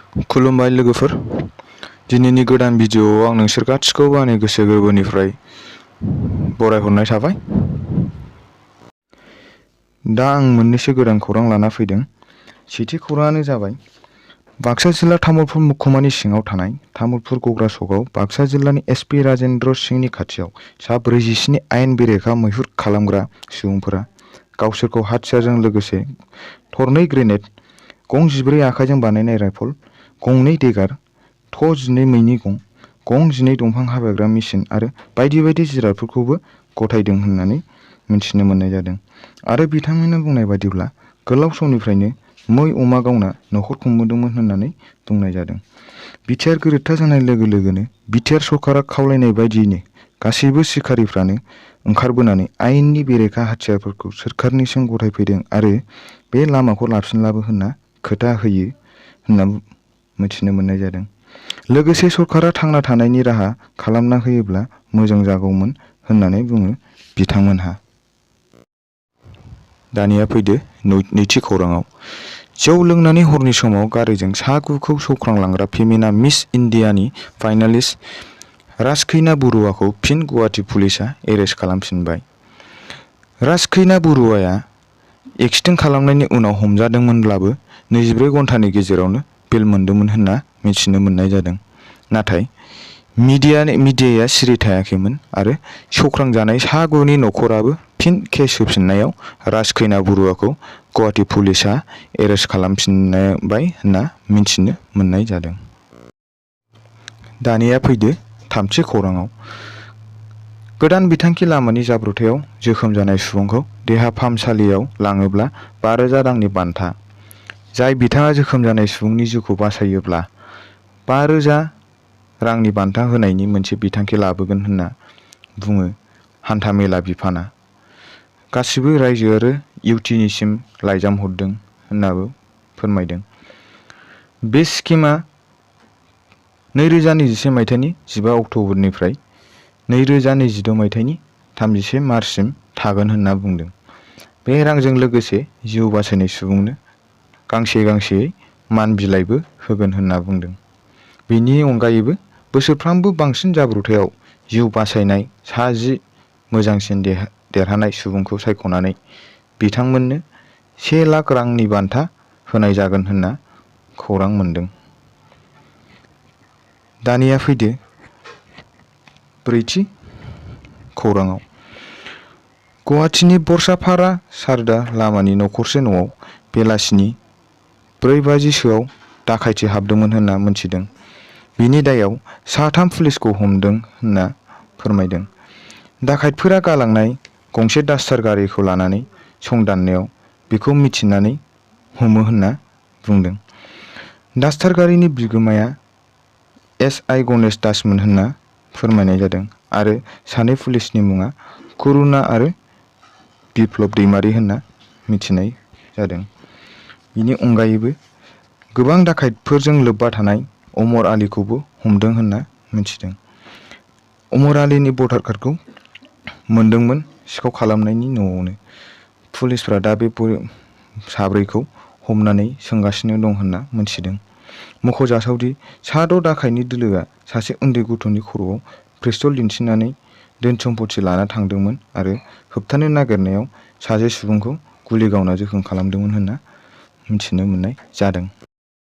खुलुमबाय लोगोफोर। दिनैनि गोदान भिडिअआव आं नोंसोर गासिखौबो आंनि गोसो गोरबोनिफ्राय बरायहरनाय थाबाय। दा आं मोननैसो गोदान खौरां लाना फैदों। सेथि खौराङानो जाबाय बाक्सा जिल्ला तामुलपुर महकुमानि सिङाव थानाय तामुलपुर गग्रा सकआव बाक्सा जिल्लानि एसपि राजेन्द्र सिंहनि खाथियाव सा 47 आयेन बेरेखा मैहुर खालामग्रा सुबुंफोरा गावसोरखौ हाथियारजों लोगोसे थरनै ग्रेनेड, गं 14 आखाइजों बानायनाय राइफल, गंनै देगार, थ' 12 मैनि गं, गं 12 दंफां हाफायग्रा मेसिन आरो बायदि बायदि जिरादफोरखौबो गथायदों होननानै मिथिनो मोननाय जादों। आरो बिथांमोना बुंनाय बादिब्ला गोलाव समनिफ्रायनो मै अमा गावना न'खर खुंबोदोंमोन होननानै बुंनाय जादों। बिटिआर गोरोबथा जानाय लोगो लोगोनो बिटिआर सरकारा खावलायनाय बायदियैनो गासैबो सिखारिफ्रानो ओंखारबोनानै आयेननि बेरेखा हाथियारफोरखौ सोरखारनिसिम गथायफैदों आरो बे लामाखौ लाफिनलाबो होनना खोथा होयो होनना मिथिनो मोननाय जादों। लोगोसे सरकारा थांना थानायनि राहा खालामना होयोब्ला मोजां जागौमोन होननानै बुङो बिथांमोनहा। दानिया फैदो नैथि खौराङाव। जौ लोंनानै हरनि समाव गारिजों सा 9खौ सौख्रांलांग्रा फेमिना मिस इन्डियानि फाइनालिस्ट राजखैना बरुवाखौ फिन गुवाहाटि पुलिसआ एरेस्ट खालामफिनबाय। राजखैना बरुवाया एक्सिडेन्ट खालामनायनि उनाव हमजादोंमोनब्लाबो 24 घन्टानि गेजेरावनो बेल मोनदोंमोन होनना मिथिनो मोननाय जादों। नाथाय मिडियाया सिरि थायाखैमोन आरो सौख्रांजानाय सा 9नि नखराबो फिन केस होफिननायाव राजखैना बरुवाखौ गुवाहाटि पुलिसआ एरेस्ट खालामफिनबाय होनना मिथिनो मोननाय जादों। दानिया फैदो थामथि खौराङाव। गोदान बिथांखि लामानि जाब्रबथायाव जोखोम जानाय सुबुंखौ देहा फाहामसालियाव लाङोब्ला 5,000 रांनि बान्था। जाय बिथाङा जोखोम जानाय सुबुंनि जिउखौ बासायोब्ला 5,000 रांनि बान्था होनायनि मोनसे बिथांखि लाबोगोन होनना बुङो हान्थामेला बिफाना। गासिबो रायजो आरो इउटिनिसिम लाइजाम हरदों होननाबो फोरमायदों। बे स्किमआ 2021 मायथाइनि 15 अक्ट'बरनिफ्राय 2026 मायथाइनि 31 मार्चसिम थागोन होनना बुंदों। बे रांजों लोगोसे जिउ बासायनाय सुबुंनो गांसेयै मान बिलाइबो होगोन होनना बुंदों। बेनि अनगायैबो बोसोरफ्रामबो बांसिन जाब्रबथायाव जिउ बासायनाय सा 10 मोजांसिन देरहानाय सुबुंखौ सायख'नानै बिथांमोननो 1 लाख रांनि बान्था होनाय जागोन होनना खौरां मोनदों। दानिया फैदो ब्रैथि खौराङाव। गुवाहाटीनि बरसापारा सारदा लामानि नखरसे न'आव बेलासिनि 4:50सोआव दाखायथि हाबदोंमोन होनना मिथिदों। बिनि दायाव सा 3 पुलिसखौ हमदों होनना फोरमायदों। दाखायतफोरा गालांनाय गंसे डास्टार गारिखौ लानानै संदाननायाव बेखौ मिथिनानै हमो होनना बुंदों। डास्टार गारिनि बिगोमाया एसआइ गणेश दासमोन होनना फोरमायनाय जादों आरो सानै पुलिसनि मुङा करुणा आरो बिप्लब दैमारि होनना मिथिनाय जादों। बिनि अनगायैबो गोबां दाखायतफोरजों लोब्बा थानाय अमर आलीखौबो हमदों होनना मिथिदों। अमर आलीनि भटार कार्डखौ मोनदोंमोन सिखाव खालामनायनि न'आवनो। पुलिसफ्रा दा बे साब्रैखौ हमनानै सोंगासिनो दं होनना मिथिदों। मख'जाथावदि सा 6 दाखायतनि दोलोआ सासे उन्दै गथ'नि खर'आव पिस्तल दिन्थिनानै धोन सम्पति लाना थांदोंमोन आरो होबथानो नागिरनायाव सासे सुबुंखौ गुलि गावना जखम खालामदोंमोन होनना मिथिनो मोननाय जादों।